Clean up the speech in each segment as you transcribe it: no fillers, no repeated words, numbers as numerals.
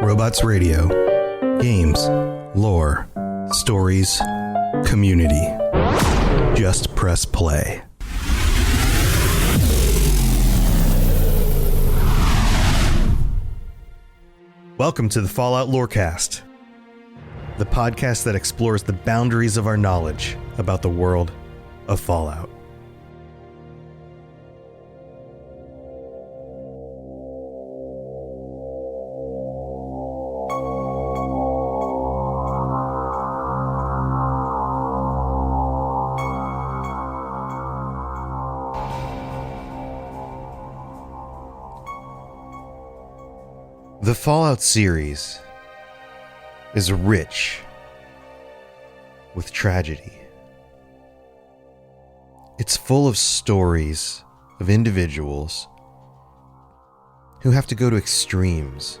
Robots Radio. Games, lore, stories, community. Just press play. Welcome to the Fallout Lorecast, the podcast that explores the boundaries of our knowledge about the world of Fallout. The Fallout series is rich with tragedy. It's full of stories of individuals who have to go to extremes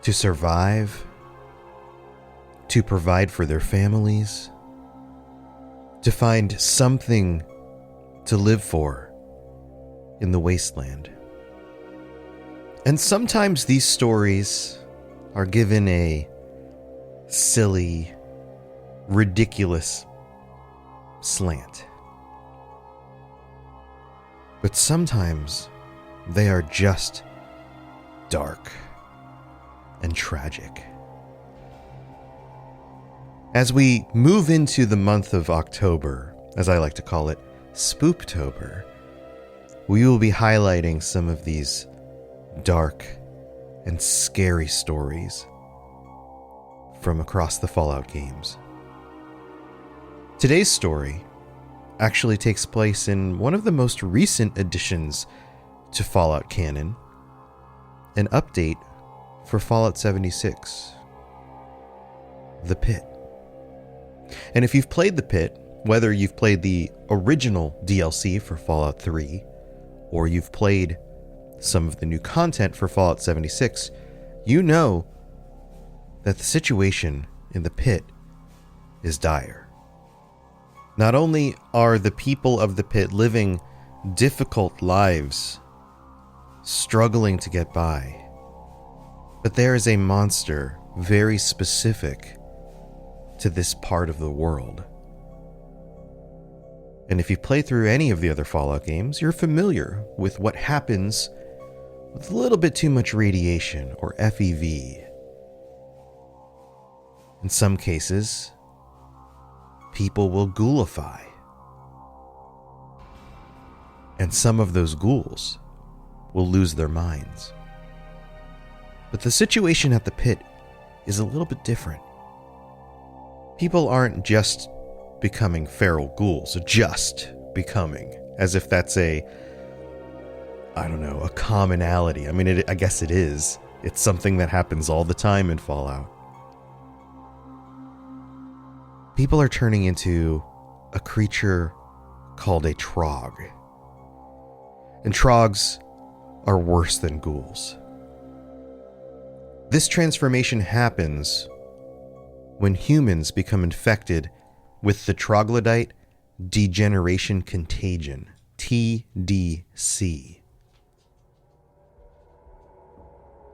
to survive, to provide for their families, to find something to live for in the wasteland. And sometimes these stories are given a silly, ridiculous slant. But sometimes they are just dark and tragic. As we move into the month of October, as I like to call it, Spooptober, we will be highlighting some of these dark and scary stories from across the Fallout games. Today's story actually takes place in one of the most recent additions to Fallout canon, an update for Fallout 76, The Pit. And if you've played The Pit, whether you've played the original DLC for Fallout 3, or you've played some of the new content for Fallout 76, you know that the situation in the pit is dire. Not only are the people of the pit living difficult lives, struggling to get by, but there is a monster very specific to this part of the world. And if you play through any of the other Fallout games, you're familiar with what happens with a little bit too much radiation, or FEV. In some cases, people will ghoulify. And some of those ghouls will lose their minds. But the situation at the pit is a little bit different. People aren't just becoming feral ghouls, as if that's a commonality. I mean, I guess it is. It's something that happens all the time in Fallout. People are turning into a creature called a Trog. And Trogs are worse than ghouls. This transformation happens when humans become infected with the troglodyte degeneration contagion, TDC.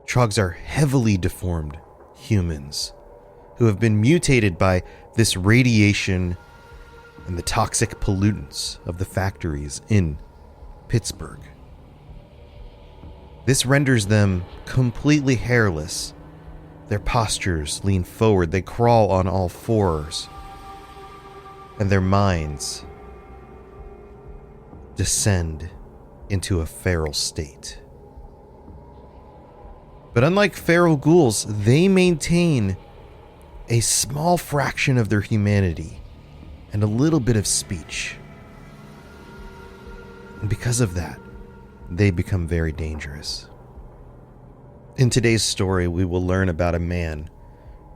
Trogs are heavily deformed humans who have been mutated by this radiation and the toxic pollutants of the factories in Pittsburgh. This renders them completely hairless. Their postures lean forward, they crawl on all fours, and their minds descend into a feral state. But unlike feral ghouls, they maintain a small fraction of their humanity and a little bit of speech. And because of that, they become very dangerous. In today's story, we will learn about a man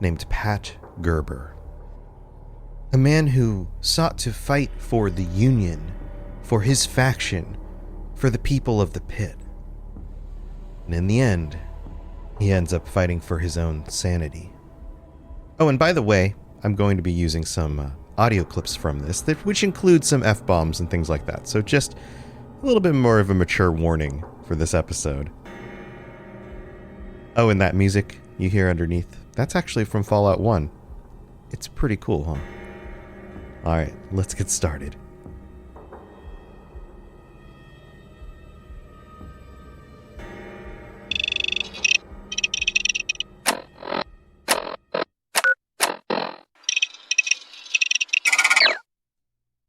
named Pat Gerber. A man who sought to fight for the Union, for his faction, for the people of the pit. And in the end, he ends up fighting for his own sanity. Oh, and by the way, I'm going to be using some audio clips from this, which include some F-bombs and things like that. So just a little bit more of a mature warning for this episode. Oh, and that music you hear underneath, that's actually from Fallout 1. It's pretty cool, huh? Alright, let's get started.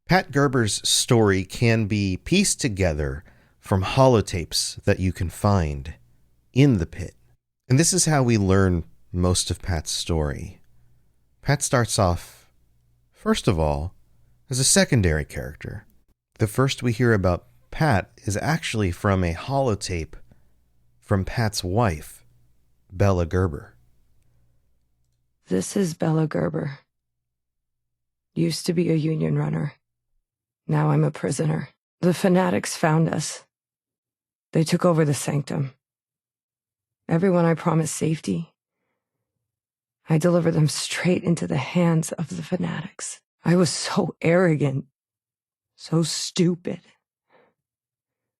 Pat Gerber's story can be pieced together from holotapes that you can find in the pit. And this is how we learn most of Pat's story. Pat starts off, first of all, as a secondary character. The first we hear about Pat is actually from a holotape from Pat's wife, Bella Gerber. This is Bella Gerber. Used to be a union runner. Now I'm a prisoner. The fanatics found us. They took over the sanctum. Everyone I promised safety, I delivered them straight into the hands of the fanatics. I was so arrogant, so stupid.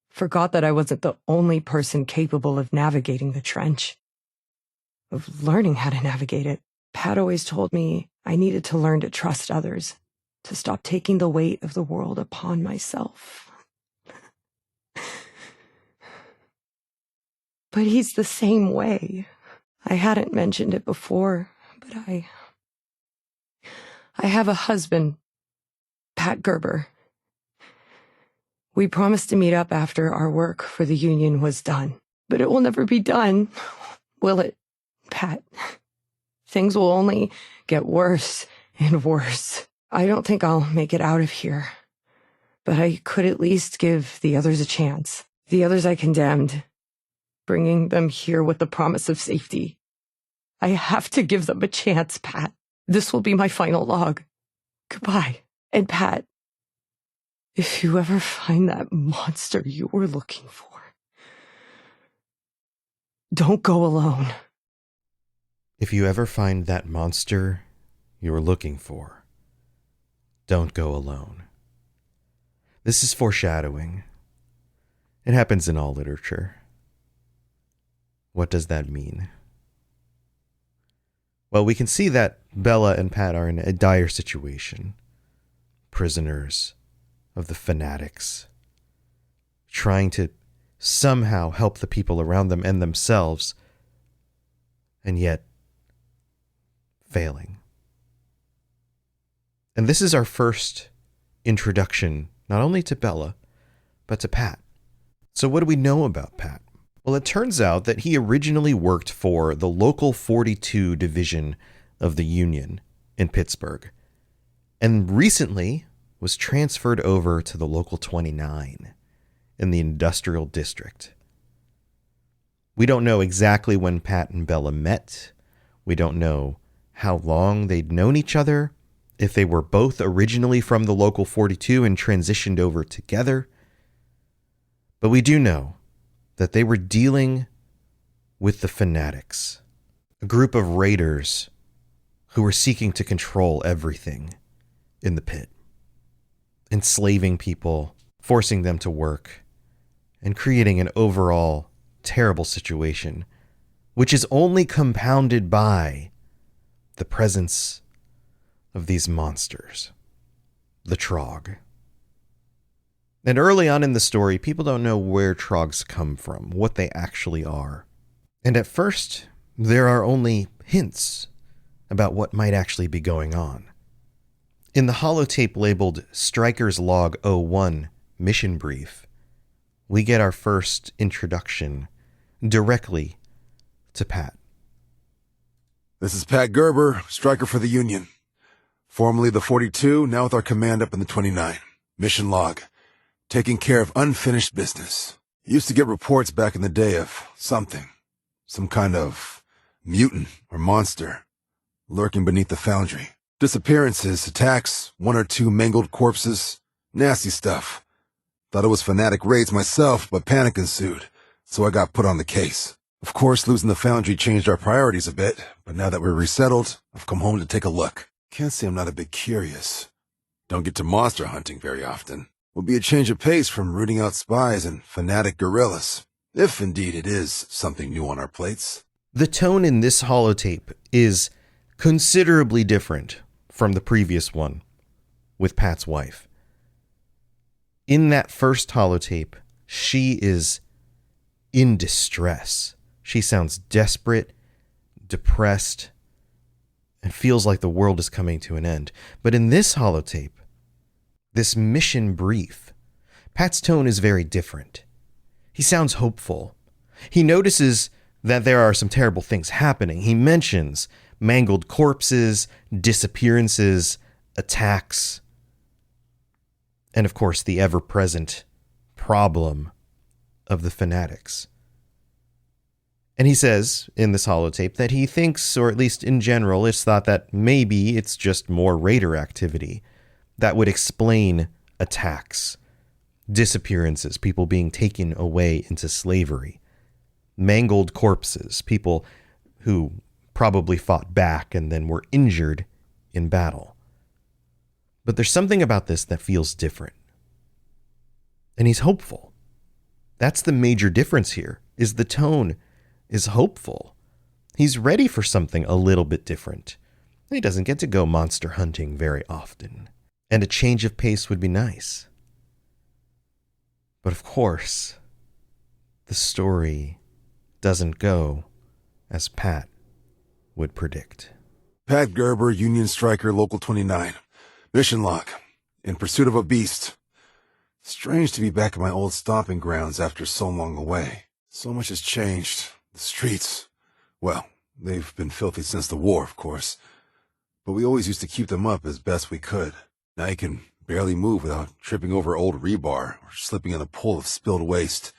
Forgot that I wasn't the only person capable of navigating the trench, of learning how to navigate it. Pat always told me I needed to learn to trust others, to stop taking the weight of the world upon myself. But he's the same way. I hadn't mentioned it before, but I have a husband, Pat Gerber. We promised to meet up after our work for the union was done. But it will never be done, will it, Pat? Things will only get worse and worse. I don't think I'll make it out of here, but I could at least give the others a chance. The others I condemned, bringing them here with the promise of safety. I have to give them a chance, Pat. This will be my final log. Goodbye. And Pat, if you ever find that monster you were looking for, don't go alone. If you ever find that monster you were looking for, don't go alone. This is foreshadowing. It happens in all literature. What does that mean? Well, we can see that Bella and Pat are in a dire situation. Prisoners of the fanatics, trying to somehow help the people around them and themselves, and yet failing. And this is our first introduction, not only to Bella, but to Pat. So what do we know about Pat? Well, it turns out that he originally worked for the local 42 division of the Union in Pittsburgh, and recently was transferred over to the local 29 in the industrial district. We don't know exactly when Pat and Bella met. We don't know how long they'd known each other, if they were both originally from the local 42 and transitioned over together. But we do know that they were dealing with the fanatics, a group of raiders who were seeking to control everything in the pit, enslaving people, forcing them to work, and creating an overall terrible situation, which is only compounded by the presence of these monsters, the Trog. And early on in the story, people don't know where Trogs come from, what they actually are. And at first, there are only hints about what might actually be going on. In the holotape labeled Striker's Log 01 Mission Brief, we get our first introduction directly to Pat. This is Pat Gerber, striker for the Union. Formerly the 42, now with our command up in the 29. Mission log. Taking care of unfinished business. Used to get reports back in the day of something. Some kind of mutant or monster lurking beneath the foundry. Disappearances, attacks, 1 or 2 mangled corpses. Nasty stuff. Thought it was fanatic raids myself, but panic ensued, so I got put on the case. Of course, losing the foundry changed our priorities a bit, but now that we're resettled, I've come home to take a look. Can't say I'm not a bit curious. Don't get to monster hunting very often. Will be a change of pace from rooting out spies and fanatic guerrillas, if indeed it is something new on our plates. The tone in this holotape is considerably different from the previous one with Pat's wife. In that first holotape, she is in distress. She sounds desperate, depressed, and feels like the world is coming to an end. But in this holotape, this mission brief, Pat's tone is very different. He sounds hopeful. He notices that there are some terrible things happening. He mentions mangled corpses, disappearances, attacks, and of course the ever-present problem of the fanatics. And he says in this holotape that he thinks, or at least in general, it's thought that maybe it's just more raider activity that would explain attacks, disappearances, people being taken away into slavery, mangled corpses, people who probably fought back and then were injured in battle. But there's something about this that feels different. And he's hopeful. That's the major difference here, is the tone is hopeful. He's ready for something a little bit different. He doesn't get to go monster hunting very often, and a change of pace would be nice. But of course, the story doesn't go as Pat would predict. Pat Gerber, Union Striker, Local 29. Mission log. In pursuit of a beast. Strange to be back at my old stomping grounds after so long away. So much has changed. The streets, well, they've been filthy since the war, of course. But we always used to keep them up as best we could. Now you can barely move without tripping over old rebar or slipping in a pool of spilled waste.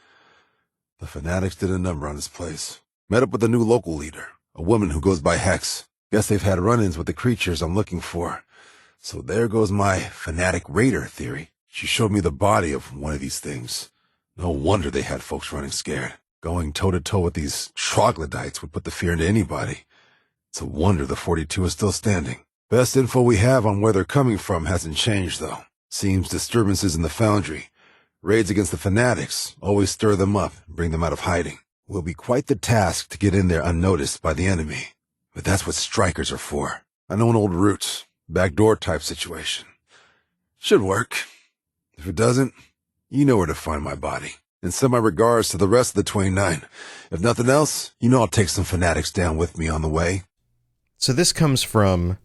The fanatics did a number on this place. Met up with a new local leader, a woman who goes by Hex. Guess they've had run-ins with the creatures I'm looking for. So there goes my fanatic raider theory. She showed me the body of one of these things. No wonder they had folks running scared. Going toe-to-toe with these troglodytes would put the fear into anybody. It's a wonder the 42 is still standing. Best info we have on where they're coming from hasn't changed, though. Seems disturbances in the foundry, raids against the fanatics, always stir them up and bring them out of hiding. Will be quite the task to get in there unnoticed by the enemy. But that's what strikers are for. I know an old route, backdoor type situation. Should work. If it doesn't, you know where to find my body. And send my regards to the rest of the 29. If nothing else, you know I'll take some fanatics down with me on the way. So this comes from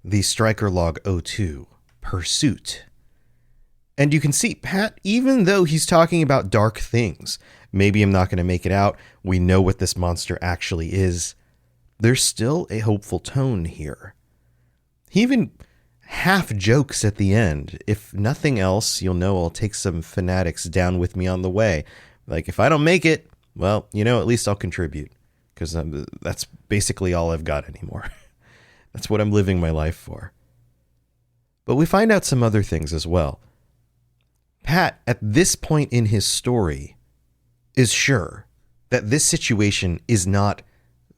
the Striker Log 02, Pursuit. And you can see Pat, even though he's talking about dark things, maybe I'm not going to make it out, we know what this monster actually is, there's still a hopeful tone here. He even half jokes at the end. If nothing else, you'll know I'll take some fanatics down with me on the way. Like, if I don't make it, well, at least I'll contribute. Because that's basically all I've got anymore. That's what I'm living my life for. But we find out some other things as well. Pat, at this point in his story, is sure that this situation is not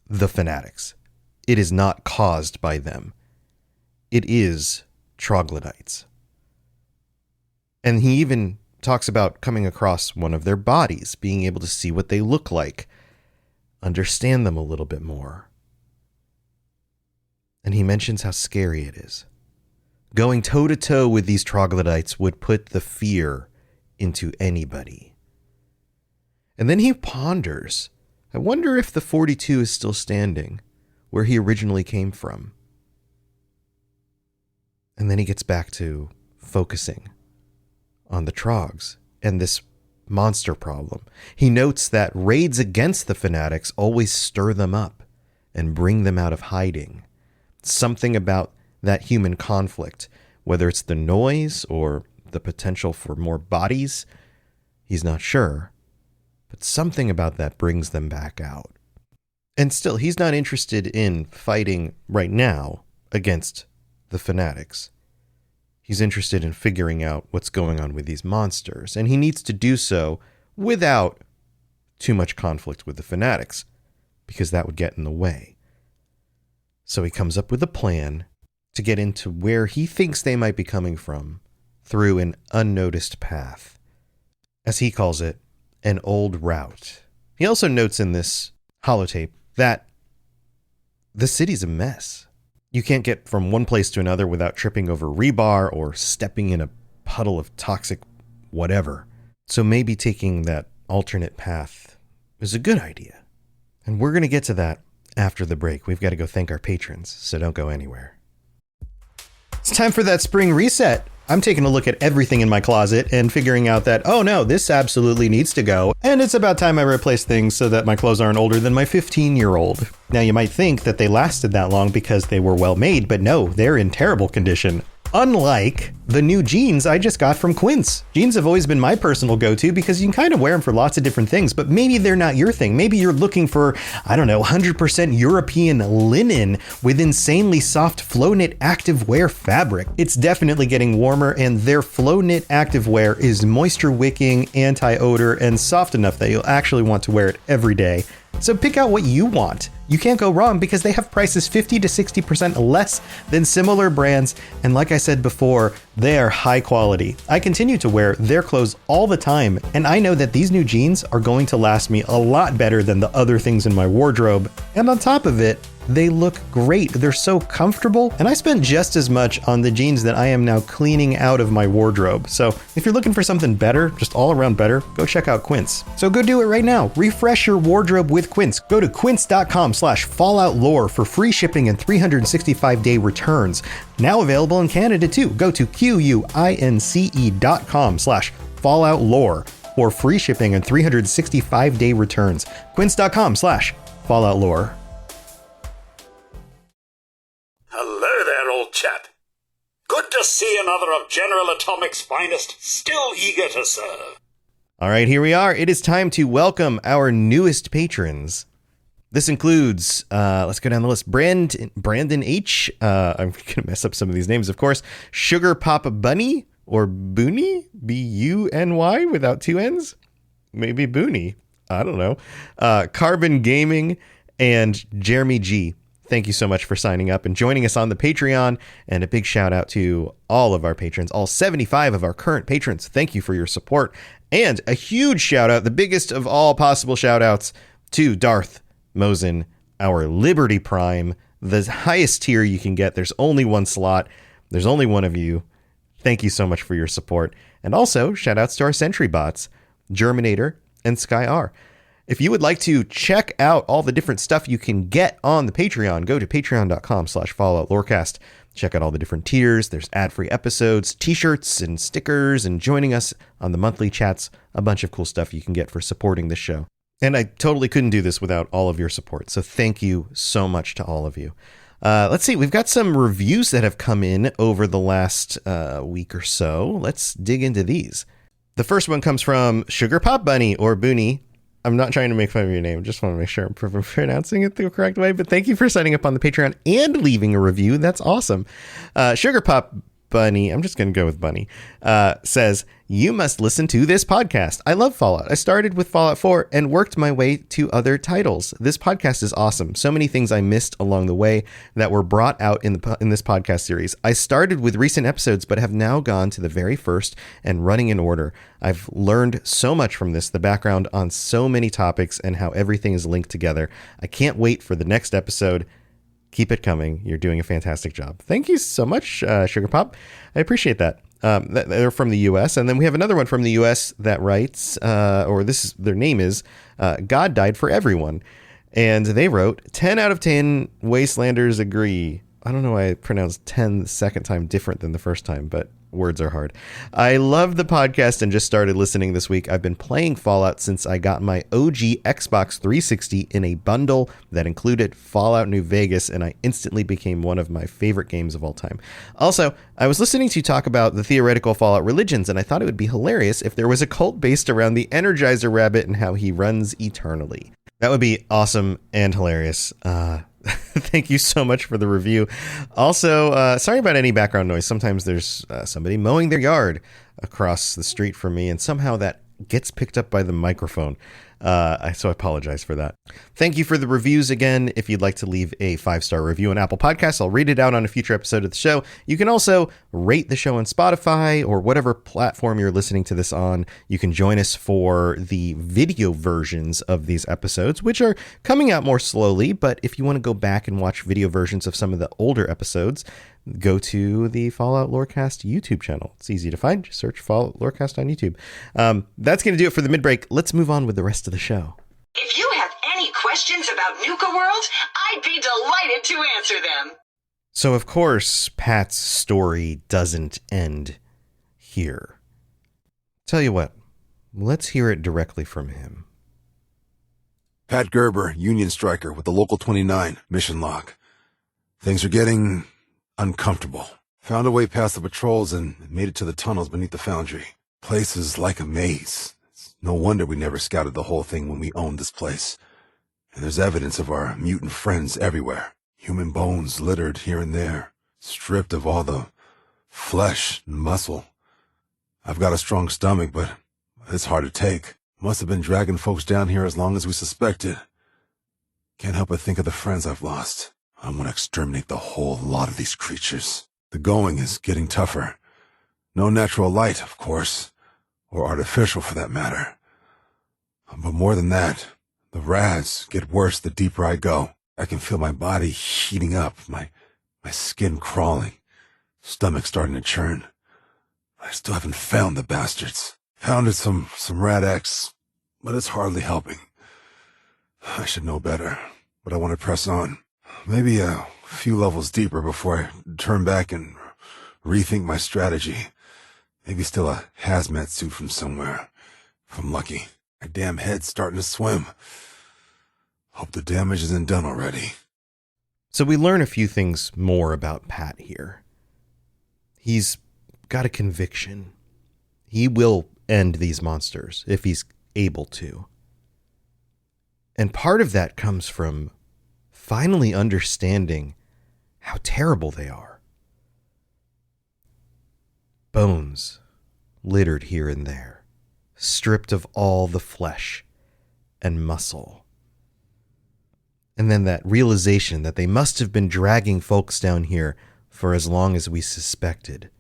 the fanatics. It is not caused by them. It is troglodytes. And he even talks about coming across one of their bodies, being able to see what they look like, understand them a little bit more. And he mentions how scary it is. Going toe-to-toe with these troglodytes would put the fear into anybody. And then he ponders, I wonder if the 42 is still standing where he originally came from. And then he gets back to focusing on the Trogs and this monster problem. He notes that raids against the fanatics always stir them up and bring them out of hiding. Something about that human conflict, whether it's the noise or the potential for more bodies, he's not sure. But something about that brings them back out. And still, he's not interested in fighting right now against the fanatics. He's interested in figuring out what's going on with these monsters, and he needs to do so without too much conflict with the fanatics, because that would get in the way. So he comes up with a plan to get into where he thinks they might be coming from through an unnoticed path. As he calls it, an old route. He also notes in this holotape that the city's a mess. You can't get from one place to another without tripping over rebar or stepping in a puddle of toxic whatever. So maybe taking that alternate path is a good idea. And we're going to get to that after the break. We've got to go thank our patrons, so don't go anywhere. It's time for that spring reset. I'm taking a look at everything in my closet and figuring out that, oh no, this absolutely needs to go. And it's about time I replace things so that my clothes aren't older than my 15-year-old. Now you might think that they lasted that long because they were well made, but no, they're in terrible condition. Unlike the new jeans I just got from Quince. Jeans have always been my personal go-to because you can kind of wear them for lots of different things, but maybe they're not your thing. Maybe you're looking for, 100% European linen with insanely soft flow knit activewear fabric. It's definitely getting warmer, and their flow knit activewear is moisture wicking, anti-odor, and soft enough that you'll actually want to wear it every day. So pick out what you want. You can't go wrong because they have prices 50 to 60% less than similar brands. And like I said before, they are high quality. I continue to wear their clothes all the time, and I know that these new jeans are going to last me a lot better than the other things in my wardrobe. And on top of it, they look great. They're so comfortable. And I spent just as much on the jeans that I am now cleaning out of my wardrobe. So if you're looking for something better, just all around better, go check out Quince. So go do it right now. Refresh your wardrobe with Quince. Go to quince.com/falloutlore for free shipping and 365-day returns. Now available in Canada too. Go to quince.com/falloutlore for free shipping and 365-day returns. Quince.com/falloutlore. Hello there, old chap. Good to see another of General Atomic's finest, still eager to serve. All right, here we are. It is time to welcome our newest patrons. This includes, let's go down the list, Brandon H. I'm going to mess up some of these names, of course. Sugar Papa Bunny, or Booney, B-U-N-Y, without two N's. Maybe Booney. I don't know. Carbon Gaming, and Jeremy G. Thank you so much for signing up and joining us on the Patreon. And a big shout out to all of our patrons, all 75 of our current patrons. Thank you for your support. And a huge shout out, the biggest of all possible shout outs, to Darth Mosen, our Liberty Prime, the highest tier you can get. There's only one slot. There's only one of you. Thank you so much for your support. And also shout outs to our Sentry bots, Germinator and Sky R. If you would like to check out all the different stuff you can get on the Patreon, go to patreon.com/falloutlorecast. Check out all the different tiers. There's ad-free episodes, t-shirts, and stickers, and joining us on the monthly chats. A bunch of cool stuff you can get for supporting this show. And I totally couldn't do this without all of your support. So thank you so much to all of you. Let's see. We've got some reviews that have come in over the last week or so. Let's dig into these. The first one comes from Sugar Pop Bunny, or Booney. I'm not trying to make fun of your name. Just want to make sure I'm pronouncing it the correct way. But thank you for signing up on the Patreon and leaving a review. That's awesome. Sugar Pop Bunny, I'm just going to go with Bunny, says, you must listen to this podcast. I love Fallout. I started with Fallout 4 and worked my way to other titles. This podcast is awesome. So many things I missed along the way that were brought out in this podcast series. I started with recent episodes, but have now gone to the very first and running in order. I've learned so much from this, the background on so many topics and how everything is linked together. I can't wait for the next episode. Keep it coming. You're doing a fantastic job. Thank you so much, Sugar Pop. I appreciate that. They're from the U.S. And then we have another one from the U.S. that writes, their name is God Died for Everyone. And they wrote, 10 out of 10 Wastelanders agree. I don't know why I pronounced 10 the second time different than the first time, but words are hard. I love the podcast and just started listening this week. I've been playing Fallout since I got my OG Xbox 360 in a bundle that included Fallout New Vegas, and I instantly became one of my favorite games of all time. Also, I was listening to you talk about the theoretical Fallout religions, and I thought it would be hilarious if there was a cult based around the Energizer Rabbit and how he runs eternally. That would be awesome and hilarious. Thank you so much for the review. Also, sorry about any background noise. Sometimes there's somebody mowing their yard across the street from me, and somehow that gets picked up by the microphone. So I apologize for that. Thank you for the reviews again. If you'd like to leave a 5-star review on Apple Podcasts, I'll read it out on a future episode of the show. You can also rate the show on Spotify or whatever platform you're listening to this on. You can join us for the video versions of these episodes, which are coming out more slowly. But if you want to go back and watch video versions of some of the older episodes, go to the Fallout Lorecast YouTube channel. It's easy to find. Just search Fallout Lorecast on YouTube. That's going to do it for the mid-break. Let's move on with the rest of the show. If you have any questions about Nuka World, I'd be delighted to answer them. So, of course, Pat's story doesn't end here. Tell you what, let's hear it directly from him. Pat Gerber, Union striker with the Local 29 mission log. Things are getting uncomfortable. Found a way past the patrols and made it to the tunnels beneath the foundry. Place is like a maze. It's no wonder we never scouted the whole thing when we owned this place. And there's evidence of our mutant friends everywhere. Human bones littered here and there, stripped of all the flesh and muscle. I've got a strong stomach, but it's hard to take. Must have been dragging folks down here as long as we suspected. Can't help but think of the friends I've lost. I want to exterminate the whole lot of these creatures. The going is getting tougher. No natural light, of course, or artificial for that matter. But more than that, the rads get worse the deeper I go. I can feel my body heating up, my skin crawling, stomach starting to churn. I still haven't found the bastards. Pounded some Rad X, but it's hardly helping. I should know better, but I want to press on. Maybe a few levels deeper before I turn back and rethink my strategy. Maybe steal a hazmat suit from somewhere, if I'm lucky. My damn head's starting to swim. Hope the damage isn't done already. So we learn a few things more about Pat here. He's got a conviction. He will end these monsters if he's able to. And part of that comes from finally understanding how terrible they are. Bones littered here and there, stripped of all the flesh and muscle. And then that realization that they must have been dragging folks down here for as long as we suspected.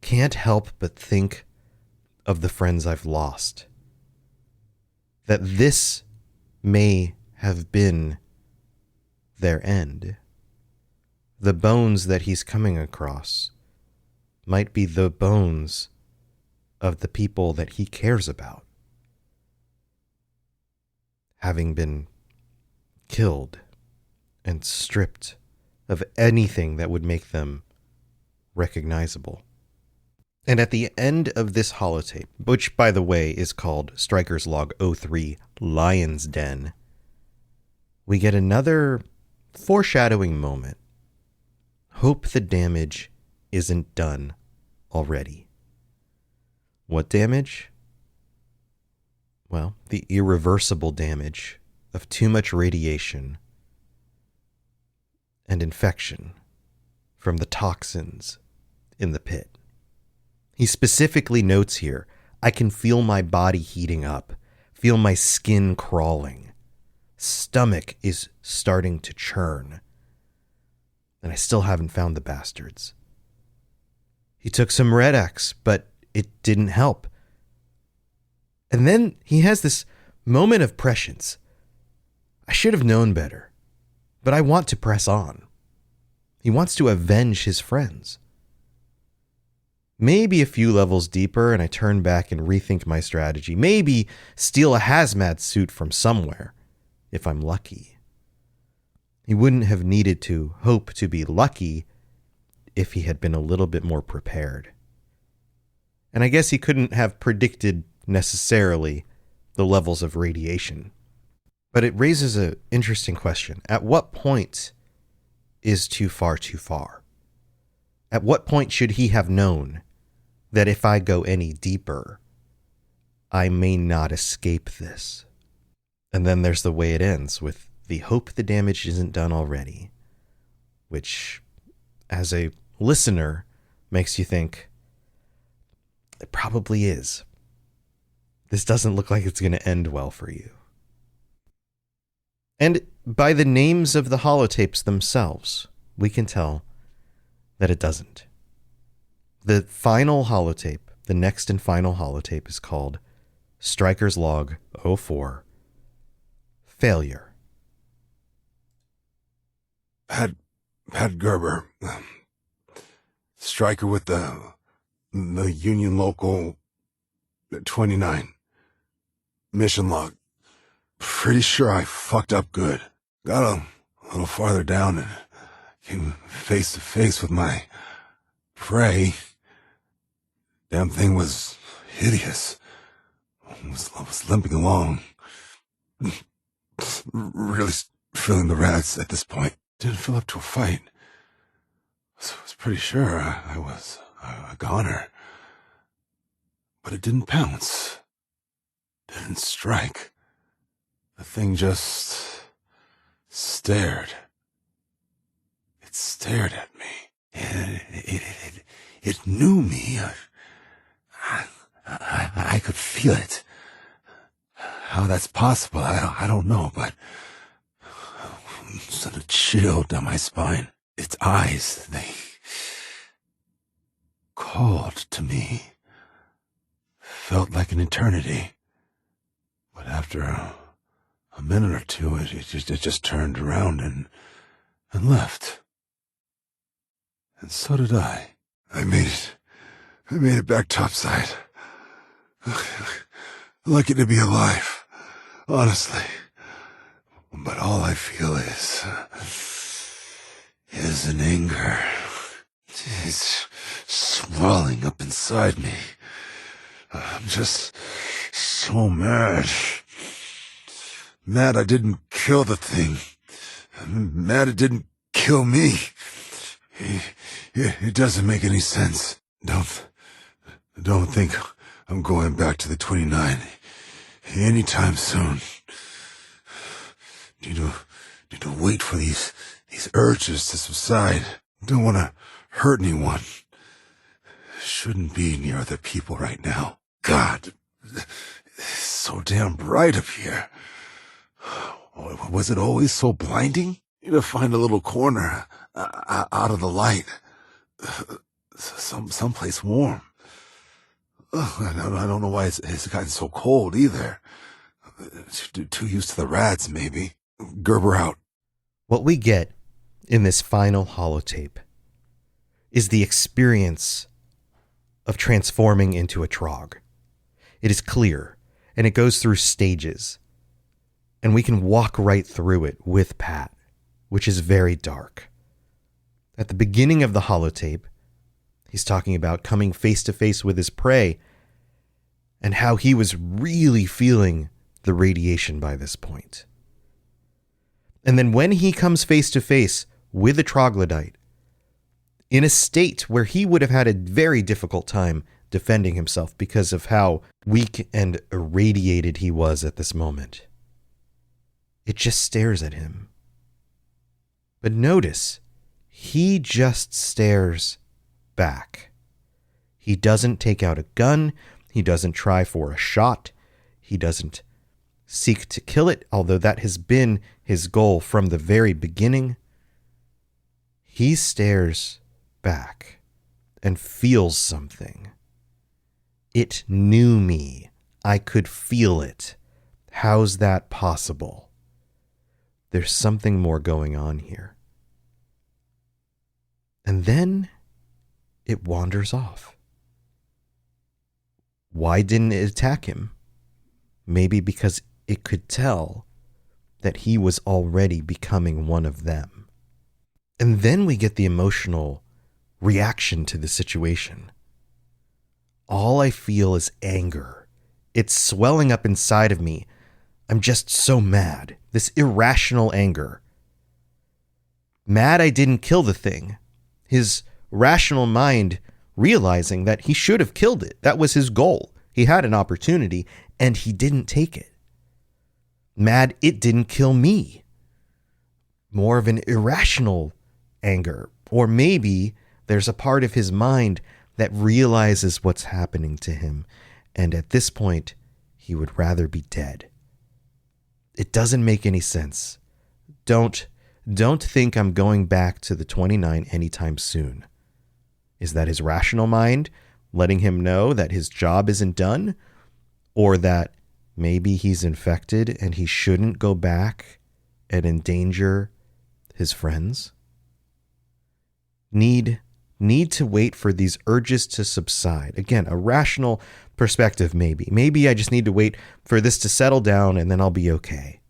Can't help but think of the friends I've lost. That this may have been their end. The bones that he's coming across might be the bones of the people that he cares about, having been killed and stripped of anything that would make them recognizable. And at the end of this holotape, which, by the way, is called Striker's Log 03, Lion's Den, we get another foreshadowing moment. Hope the damage isn't done already. What damage? Well, the irreversible damage of too much radiation and infection from the toxins in the pit. He specifically notes here, I can feel my body heating up, feel my skin crawling. Stomach is starting to churn. And I still haven't found the bastards. He took some Red X, but it didn't help. And then he has this moment of prescience. I should have known better, but I want to press on. He wants to avenge his friends. Maybe a few levels deeper and I turn back and rethink my strategy. Maybe steal a hazmat suit from somewhere, if I'm lucky. He wouldn't have needed to hope to be lucky if he had been a little bit more prepared. And I guess he couldn't have predicted necessarily the levels of radiation. But it raises an interesting question. At what point is too far too far? At what point should he have known that if I go any deeper, I may not escape this? And then there's the way it ends with the hope the damage isn't done already, which, as a listener, makes you think, it probably is. This doesn't look like it's going to end well for you. And by the names of the holotapes themselves, we can tell that it doesn't. The final holotape, the next and final holotape, is called Striker's Log 04, Failure. Pat Gerber, Striker with the Union Local 29. Mission log. Pretty sure I fucked up good. Got a little farther down and came face to face with my prey. Damn thing was hideous. I was limping along. Really feeling the rats at this point. Didn't feel up to a fight. So I was pretty sure I was a goner. But it didn't pounce. Didn't strike. The thing just stared. It stared at me. It knew me. I could feel it. How that's possible, I don't know, but sent a chill down my spine. Its eyes, they called to me. Felt like an eternity. But after a minute or two, it just turned around and left. And so did I. I made it back topside. Lucky to be alive, honestly. But all I feel is an anger. It's swelling up inside me. I'm just so mad. Mad I didn't kill the thing. Mad it didn't kill me. It doesn't make any sense. Don't think I'm going back to the 29 anytime soon. Need to wait for these urges to subside. Don't want to hurt anyone. Shouldn't be near other people right now. God, it's so damn bright up here. Was it always so blinding? Need to find a little corner out of the light. Someplace warm. I don't know why it's gotten so cold either. Too used to the rats, maybe. Gerber out. What we get in this final holotape is the experience of transforming into a Trog. It is clear, and it goes through stages. And we can walk right through it with Pat, which is very dark. At the beginning of the holotape, he's talking about coming face to face with his prey and how he was really feeling the radiation by this point. And then when he comes face to face with a troglodyte, in a state where he would have had a very difficult time defending himself because of how weak and irradiated he was at this moment, it just stares at him. But notice, he just stares back. He doesn't take out a gun. He doesn't try for a shot. He doesn't seek to kill it, although that has been his goal from the very beginning. He stares back and feels something. It knew me. I could feel it. How's that possible? There's something more going on here. And then it wanders off. Why didn't it attack him? Maybe because it could tell that he was already becoming one of them. And then we get the emotional reaction to the situation. All I feel is anger. It's swelling up inside of me. I'm just so mad. This irrational anger. Mad I didn't kill the thing. His rational mind realizing that he should have killed it. That was his goal. He had an opportunity and he didn't take it. Mad it didn't kill me. More of an irrational anger. Or maybe there's a part of his mind that realizes what's happening to him, and at this point, he would rather be dead. It doesn't make any sense, Don't think I'm going back to the 29 anytime soon. Is that his rational mind letting him know that his job isn't done? Or that maybe he's infected and he shouldn't go back and endanger his friends? Need to wait for these urges to subside. Again, a rational perspective maybe. Maybe I just need to wait for this to settle down and then I'll be okay.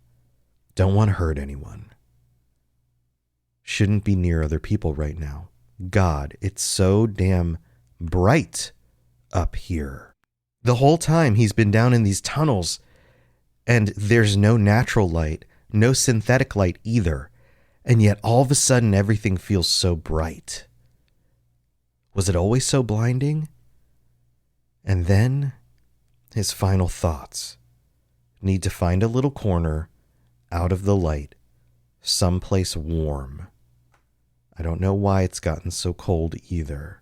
Don't want to hurt anyone. Shouldn't be near other people right now. God, it's so damn bright up here. The whole time he's been down in these tunnels, and there's no natural light, no synthetic light either, and yet all of a sudden everything feels so bright. Was it always so blinding? And then his final thoughts. Need to find a little corner out of the light, someplace warm. I don't know why it's gotten so cold either.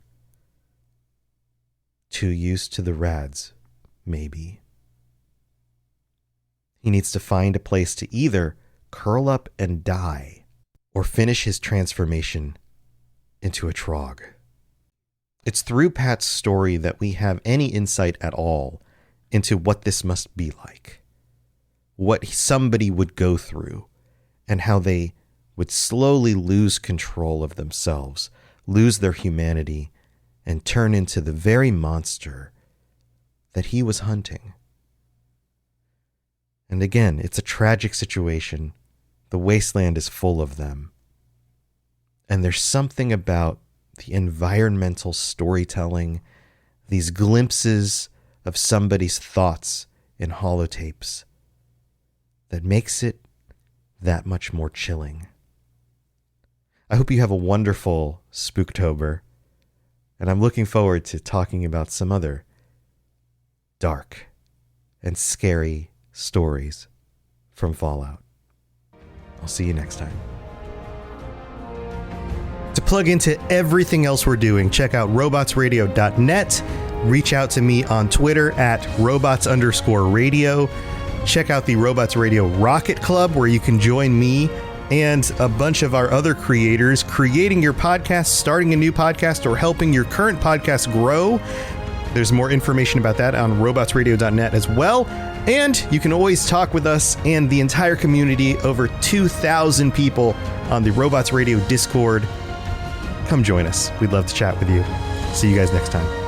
Too used to the rads, maybe. He needs to find a place to either curl up and die or finish his transformation into a Trog. It's through Pat's story that we have any insight at all into what this must be like, what somebody would go through, and how they would slowly lose control of themselves, lose their humanity, and turn into the very monster that he was hunting. And again, it's a tragic situation. The wasteland is full of them. And there's something about the environmental storytelling, these glimpses of somebody's thoughts in holotapes, that makes it that much more chilling. I hope you have a wonderful Spooktober, and I'm looking forward to talking about some other dark and scary stories from Fallout. I'll see you next time. To plug into everything else we're doing, check out robotsradio.net. Reach out to me on Twitter at robots_radio. Check out the Robots Radio Rocket Club, where you can join me and a bunch of our other creators creating your podcast, starting a new podcast, or helping your current podcast grow. There's more information about that on robotsradio.net as well. And you can always talk with us and the entire community, over 2,000 people on the Robots Radio Discord. Come join us. We'd love to chat with you. See you guys next time.